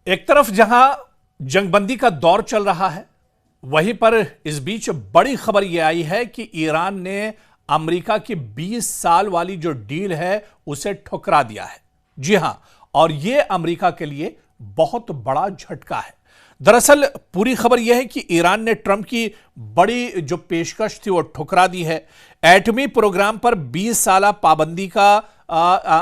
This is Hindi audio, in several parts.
एक तरफ जहां जंगबंदी का दौर चल रहा है, वहीं पर इस बीच बड़ी खबर यह आई है कि ईरान ने अमेरिका की 20 साल वाली जो डील है उसे ठुकरा दिया है। जी हां, और यह अमेरिका के लिए बहुत बड़ा झटका है। दरअसल पूरी खबर यह है कि ईरान ने ट्रंप की बड़ी जो पेशकश थी वो ठुकरा दी है। एटमी प्रोग्राम पर 20 साल पाबंदी का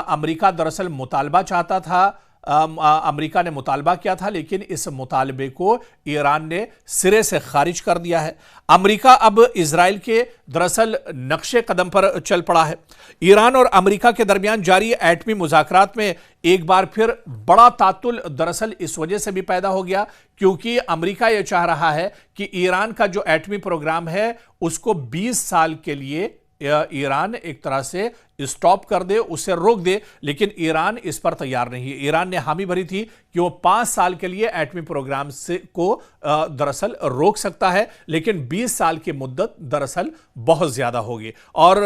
अमेरिका दरअसल मुतालबा चाहता था। अमेरिका ने मुतालबा किया था, लेकिन इस मुतालबे को ईरान ने सिरे से खारिज कर दिया है। अमेरिका अब इजराइल के दरअसल नक्शे कदम पर चल पड़ा है। ईरान और अमेरिका के दरमियान जारी एटमी मुज़ाकरात में एक बार फिर बड़ा तातुल दरअसल इस वजह से भी पैदा हो गया क्योंकि अमेरिका यह चाह रहा है कि ईरान का जो एटमी प्रोग्राम है उसको 20 साल के लिए ईरान एक तरह से स्टॉप कर दे, उसे रोक दे, लेकिन ईरान इस पर तैयार नहीं है। ईरान ने हामी भरी थी कि वो 5 साल के लिए एटमी प्रोग्राम से को दरअसल रोक सकता है, लेकिन 20 साल की मुद्दत दरअसल बहुत ज्यादा होगी। और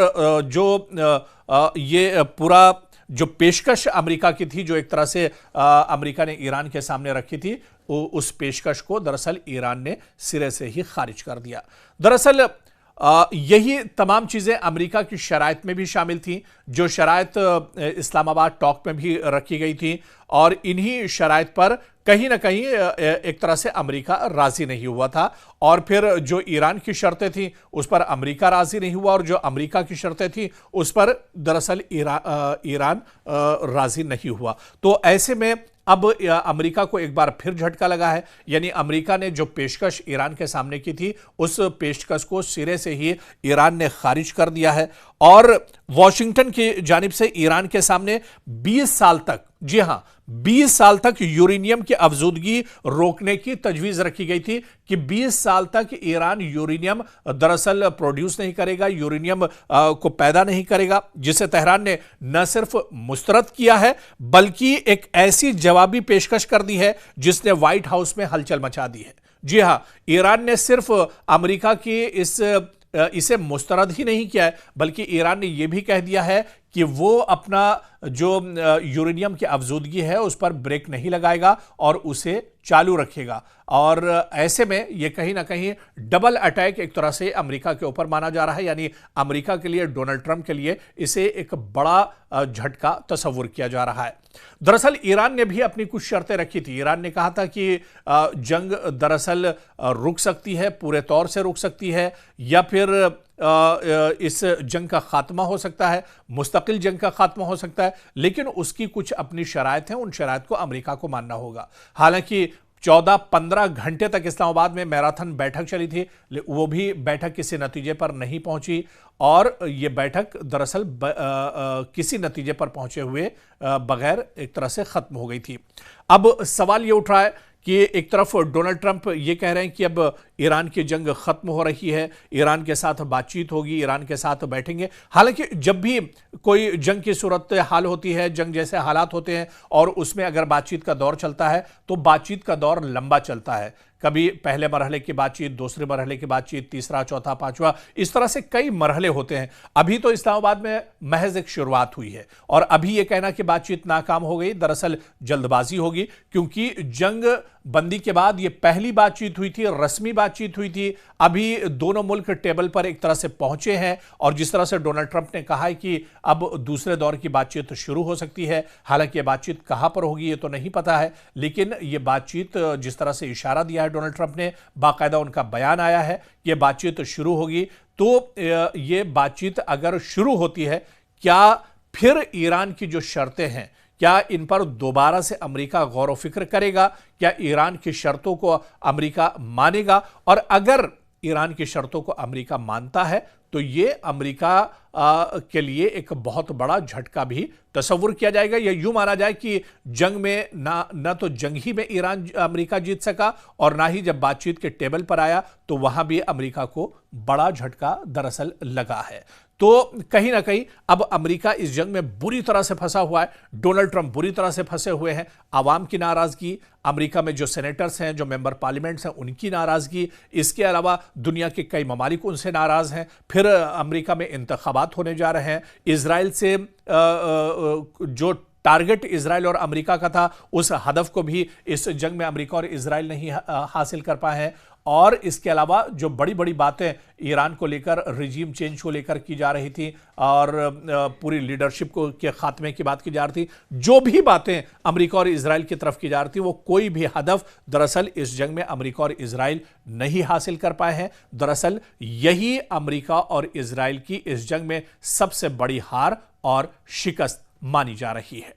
ये पूरा जो पेशकश अमेरिका की थी, जो एक तरह से अमेरिका ने ईरान के सामने रखी थी, उस पेशकश को दरअसल ईरान ने सिरे से ही खारिज कर दिया। दरअसल यही तमाम चीजें अमेरिका की शराइत में भी शामिल थी, जो शराइत इस्लामाबाद टॉक में भी रखी गई थी, और इन्हीं शराइत पर कहीं ना कहीं एक तरह से अमेरिका राजी नहीं हुआ था। और फिर जो ईरान की शर्तें थी उस पर अमेरिका राजी नहीं हुआ, और जो अमेरिका की शर्तें थी उस पर दरअसल ईरान राजी नहीं हुआ। तो ऐसे में अब अमेरिका को एक बार फिर झटका लगा है। यानी अमेरिका ने जो पेशकश ईरान के सामने की थी उस पेशकश को सिरे से ही ईरान ने खारिज कर दिया है। और वॉशिंगटन की जानिब से ईरान के सामने 20 साल तक, जी हां, 20 साल तक यूरेनियम की अफजूदगी रोकने की तजवीज रखी गई थी कि 20 साल तक ईरान यूरेनियम दरअसल प्रोड्यूस नहीं करेगा, यूरेनियम को पैदा नहीं करेगा, जिसे तेहरान ने न सिर्फ मुस्तरद किया है बल्कि एक ऐसी जवाबी पेशकश कर दी है जिसने व्हाइट हाउस में हलचल मचा दी है। जी हां, ईरान ने सिर्फ अमेरिका की इसे मुस्तरद ही नहीं किया है, बल्कि ईरान ने यह भी कह दिया है कि वो अपना जो यूरेनियम की अफजूदगी है उस पर ब्रेक नहीं लगाएगा और उसे चालू रखेगा। और ऐसे में यह कहीं ना कहीं डबल अटैक एक तरह से अमेरिका के ऊपर माना जा रहा है। यानी अमेरिका के लिए, डोनाल्ड ट्रंप के लिए इसे एक बड़ा झटका तस्वुर किया जा रहा है। दरअसल ईरान ने भी अपनी कुछ शर्तें रखी थी। ईरान ने कहा था कि जंग दरअसल रुक सकती है, पूरे तौर से रुक सकती है, या फिर इस जंग का खात्मा हो सकता है, मुस्तकिल जंग का खात्मा हो सकता है, लेकिन उसकी कुछ अपनी शराइत हैं, उन शराइत को अमेरिका को मानना होगा। हालांकि 14-15 घंटे तक इस्लामाबाद में मैराथन बैठक चली थी, वो भी बैठक किसी नतीजे पर नहीं पहुंची, और ये बैठक दरअसल किसी नतीजे पर पहुंचे हुए बगैर एक तरह से खत्म हो गई थी। अब सवाल ये उठ रहा है कि एक तरफ डोनाल्ड ट्रंप ये कह रहे हैं कि अब ईरान की जंग खत्म हो रही है, ईरान के साथ बातचीत होगी, ईरान के साथ बैठेंगे। हालांकि जब भी कोई जंग की सूरत हाल होती है, जंग जैसे हालात होते हैं और उसमें अगर बातचीत का दौर चलता है तो बातचीत का दौर लंबा चलता है। कभी पहले मरहले की बातचीत, दूसरे मरहले की बातचीत, तीसरा, चौथा, पांचवा, इस तरह से कई मरहले होते हैं। अभी तो इस्लामाबाद में महज एक शुरुआत हुई है, और अभी यह कहना कि बातचीत नाकाम हो गई, दरअसल जल्दबाजी होगी, क्योंकि जंग बंदी के बाद यह पहली बातचीत हुई थी, रस्मी बातचीत हुई थी। अभी दोनों मुल्क टेबल पर एक तरह से पहुंचे हैं, और जिस तरह से डोनाल्ड ट्रंप ने कहा है कि अब दूसरे दौर की बातचीत शुरू हो सकती है। हालांकि यह बातचीत कहां पर होगी ये तो नहीं पता है, लेकिन यह बातचीत जिस तरह से इशारा दिया है डोनाल्ड ट्रंप ने, बाकायदा उनका बयान आया है कि यह बातचीत शुरू होगी। तो यह बातचीत अगर शुरू होती है, क्या फिर ईरान की जो शर्तें हैं, क्या इन पर दोबारा से अमेरिका गौर व फिक्र करेगा? क्या ईरान की शर्तों को अमेरिका मानेगा? और अगर ईरान की शर्तों को अमेरिका मानता है तो ये अमेरिका के लिए एक बहुत बड़ा झटका भी तस्वुर किया जाएगा। या यूं माना जाए कि जंग में ना तो जंग ही में ईरान अमेरिका जीत सका, और ना ही जब बातचीत के टेबल पर आया तो वहां भी अमेरिका को बड़ा झटका दरअसल लगा है। तो कहीं ना कहीं अब अमेरिका इस जंग में बुरी तरह से फंसा हुआ है। डोनाल्ड ट्रंप बुरी तरह से फंसे हुए हैं। आवाम की नाराजगी, अमेरिका में जो सेनेटर्स हैं, जो मेंबर पार्लियामेंट्स हैं, उनकी नाराजगी, इसके अलावा दुनिया के कई ममालिक उनसे नाराज हैं। फिर अमेरिका में इंतखाबात होने जा रहे हैं। इजराइल से जो टारगेट इजराइल और अमेरिका का था, उस हदफ को भी इस जंग में अमेरिका और इजराइल नहीं हासिल कर पाए हैं। और इसके अलावा जो बड़ी बड़ी बातें ईरान को लेकर, रिजीम चेंज को लेकर की जा रही थी और पूरी लीडरशिप को के खात्मे की बात की जा रही थी, जो भी बातें अमेरिका और इजराइल की तरफ की जा रही थी, वो कोई भी हदफ दरअसल इस जंग में अमेरिका और इजराइल नहीं हासिल कर पाए हैं। दरअसल यही अमेरिका और इजराइल की इस जंग में सबसे बड़ी हार और शिकस्त मानी जा रही है।